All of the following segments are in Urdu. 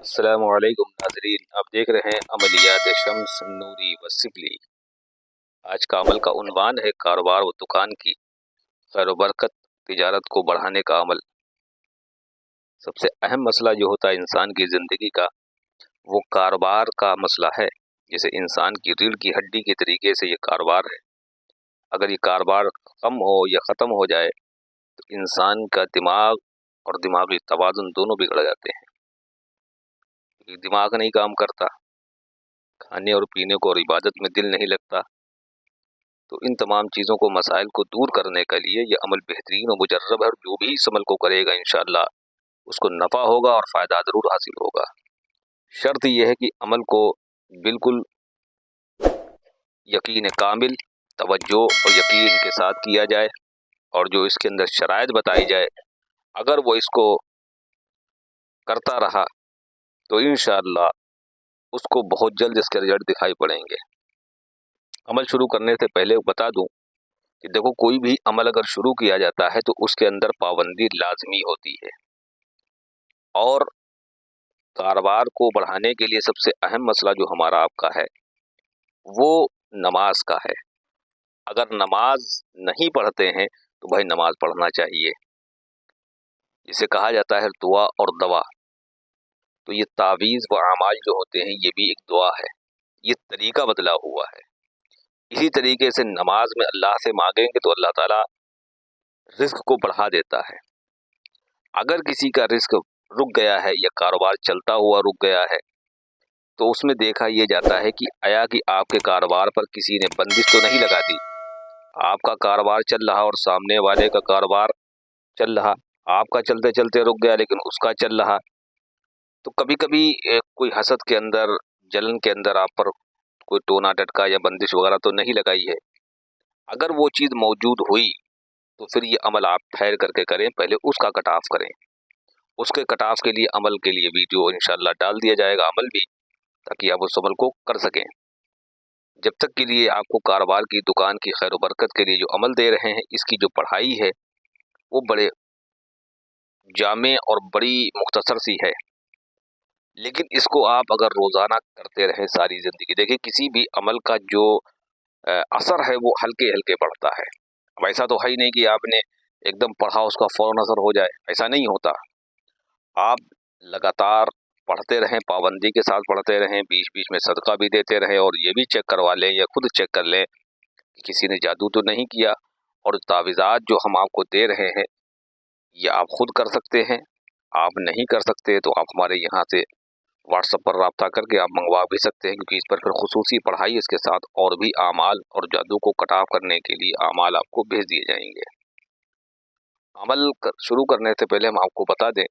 السلام علیکم ناظرین، آپ دیکھ رہے ہیں عملیات شمس نوری و سبلی۔ آج کا عمل کا عنوان ہے کاروبار و دکان کی خیر و برکت، تجارت کو بڑھانے کا عمل۔ سب سے اہم مسئلہ جو ہوتا ہے انسان کی زندگی کا، وہ کاروبار کا مسئلہ ہے۔ جیسے انسان کی ریڑھ کی ہڈی کے طریقے سے یہ کاروبار ہے۔ اگر یہ کاروبار کم ہو یا ختم ہو جائے تو انسان کا دماغ اور دماغی توازن دونوں بگڑ جاتے ہیں۔ دماغ نہیں کام کرتا، کھانے اور پینے کو اور عبادت میں دل نہیں لگتا۔ تو ان تمام چیزوں کو، مسائل کو دور کرنے کے لیے یہ عمل بہترین و مجرب ہے، اور جو بھی اس عمل کو کرے گا انشاءاللہ اس کو نفع ہوگا اور فائدہ ضرور حاصل ہوگا۔ شرط یہ ہے کہ عمل کو بالکل یقین کامل، توجہ اور یقین کے ساتھ کیا جائے، اور جو اس کے اندر شرائط بتائی جائے اگر وہ اس کو کرتا رہا تو انشاءاللہ اس کو بہت جلد اس کے رزلٹ دکھائی پڑیں گے۔ عمل شروع کرنے سے پہلے بتا دوں کہ دیکھو، کوئی بھی عمل اگر شروع کیا جاتا ہے تو اس کے اندر پابندی لازمی ہوتی ہے، اور کاروبار کو بڑھانے کے لیے سب سے اہم مسئلہ جو ہمارا آپ کا ہے وہ نماز کا ہے۔ اگر نماز نہیں پڑھتے ہیں تو بھائی نماز پڑھنا چاہیے۔ جسے کہا جاتا ہے دعا اور دوا، تو یہ تعویذ و اعمال جو ہوتے ہیں یہ بھی ایک دعا ہے، یہ طریقہ بدلا ہوا ہے۔ اسی طریقے سے نماز میں اللہ سے مانگیں گے تو اللہ تعالیٰ رزق کو بڑھا دیتا ہے۔ اگر کسی کا رزق رک گیا ہے یا کاروبار چلتا ہوا رک گیا ہے تو اس میں دیکھا یہ جاتا ہے کہ آیا کہ آپ کے کاروبار پر کسی نے بندش تو نہیں لگا دی۔ آپ کا کاروبار چل رہا اور سامنے والے کا کاروبار چل رہا، آپ کا چلتے چلتے رک گیا لیکن اس کا چل رہا۔ تو کبھی کبھی کوئی حسد کے اندر، جلن کے اندر آپ پر کوئی ٹونا ٹٹکا یا بندش وغیرہ تو نہیں لگائی ہے۔ اگر وہ چیز موجود ہوئی تو پھر یہ عمل آپ ٹھہر کر کے کریں، پہلے اس کا کٹ آف کریں۔ اس کے کٹ آف کے لیے عمل کے لیے ویڈیو انشاءاللہ ڈال دیا جائے گا، عمل بھی، تاکہ آپ اس عمل کو کر سکیں۔ جب تک کے لیے آپ کو کاروبار کی دکان کی خیر و برکت کے لیے جو عمل دے رہے ہیں، اس کی جو پڑھائی ہے وہ بڑے جامع اور بڑی مختصر سی ہے، لیکن اس کو آپ اگر روزانہ کرتے رہیں ساری زندگی، دیکھیں کسی بھی عمل کا جو اثر ہے وہ ہلکے ہلکے بڑھتا ہے۔ اب ایسا تو ہے ہی نہیں کہ آپ نے ایک دم پڑھا اس کا فوراً اثر ہو جائے، ایسا نہیں ہوتا۔ آپ لگاتار پڑھتے رہیں، پابندی کے ساتھ پڑھتے رہیں، بیچ بیچ میں صدقہ بھی دیتے رہیں، اور یہ بھی چیک کروا لیں یا خود چیک کر لیں کہ کسی نے جادو تو نہیں کیا، اور تعویذات جو ہم آپ کو دے رہے ہیں یہ آپ خود کر سکتے ہیں۔ آپ نہیں کر سکتے تو آپ ہمارے یہاں سے واٹس ایپ پر رابطہ کر کے آپ منگوا بھی سکتے ہیں، کیونکہ اس پر پھر خصوصی پڑھائی اس کے ساتھ اور بھی اعمال اور جادو کو کٹ آف کرنے کے لیے اعمال آپ کو بھیج دیے جائیں گے۔ عمل شروع کرنے سے پہلے ہم آپ کو بتا دیں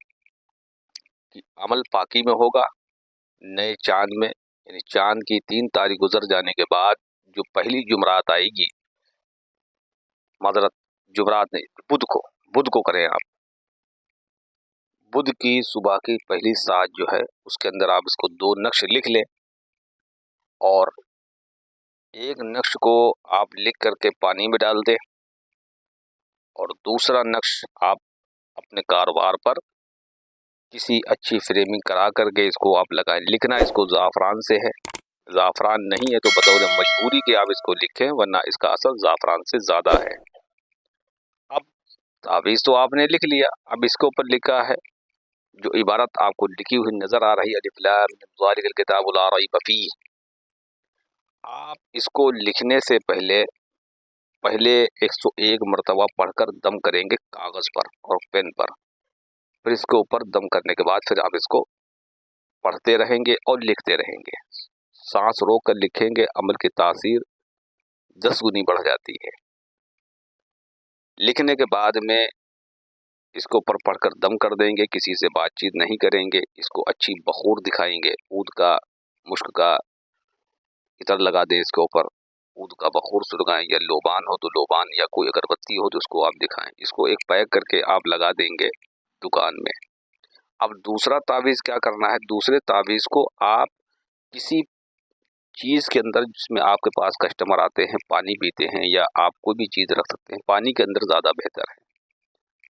کہ عمل پاکی میں ہوگا، نئے چاند میں، یعنی چاند کی 3 تاریخ گزر جانے کے بعد جو پہلی جمعرات آئے گی، معذرت جمعرات نہیں، بدھ کو کریں آپ۔ بدھ کی صبح کی پہلی ساعت جو ہے اس کے اندر آپ اس کو 2 نقش لکھ لیں، اور ایک نقش کو آپ لکھ کر کے پانی میں ڈال دیں، اور دوسرا نقش آپ اپنے کاروبار پر کسی اچھی فریمنگ کرا کر کے اس کو آپ لگائیں۔ لکھنا اس کو زعفران سے ہے، زعفران نہیں ہے تو بطور مجبوری کے آپ اس کو لکھیں، ورنہ اس کا اثر زعفران سے زیادہ ہے۔ اب تعویذ تو آپ نے لکھ لیا، اب اس کے اوپر لکھا ہے جو عبارت آپ کو لکھی ہوئی نظر آ رہی ہے، الف لام میم ذالک الکتاب لا ریب فیہ۔ آپ اس کو لکھنے سے پہلے 101 مرتبہ پڑھ کر دم کریں گے کاغذ پر اور پین پر، پھر اس کے اوپر دم کرنے کے بعد پھر آپ اس کو پڑھتے رہیں گے اور لکھتے رہیں گے۔ سانس روک کر لکھیں گے، عمل کی تاثیر 10 گنی بڑھ جاتی ہے۔ لکھنے کے بعد میں اس کے اوپر پڑھ کر دم کر دیں گے، کسی سے بات چیت نہیں کریں گے، اس کو اچھی بخور دکھائیں گے، عود کا، مشک کا عطر لگا دیں اس کے اوپر، عود کا بخور سلگائیں، یا لوبان ہو تو لوبان، یا کوئی اگربتی ہو تو اس کو آپ دکھائیں۔ اس کو ایک پیک کر کے آپ لگا دیں گے دکان میں۔ اب دوسرا تعویذ کیا کرنا ہے، دوسرے تعویذ کو آپ کسی چیز کے اندر جس میں آپ کے پاس کسٹمر آتے ہیں، پانی پیتے ہیں، یا آپ کوئی بھی چیز رکھ سکتے ہیں، پانی کے اندر زیادہ بہتر ہے۔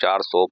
400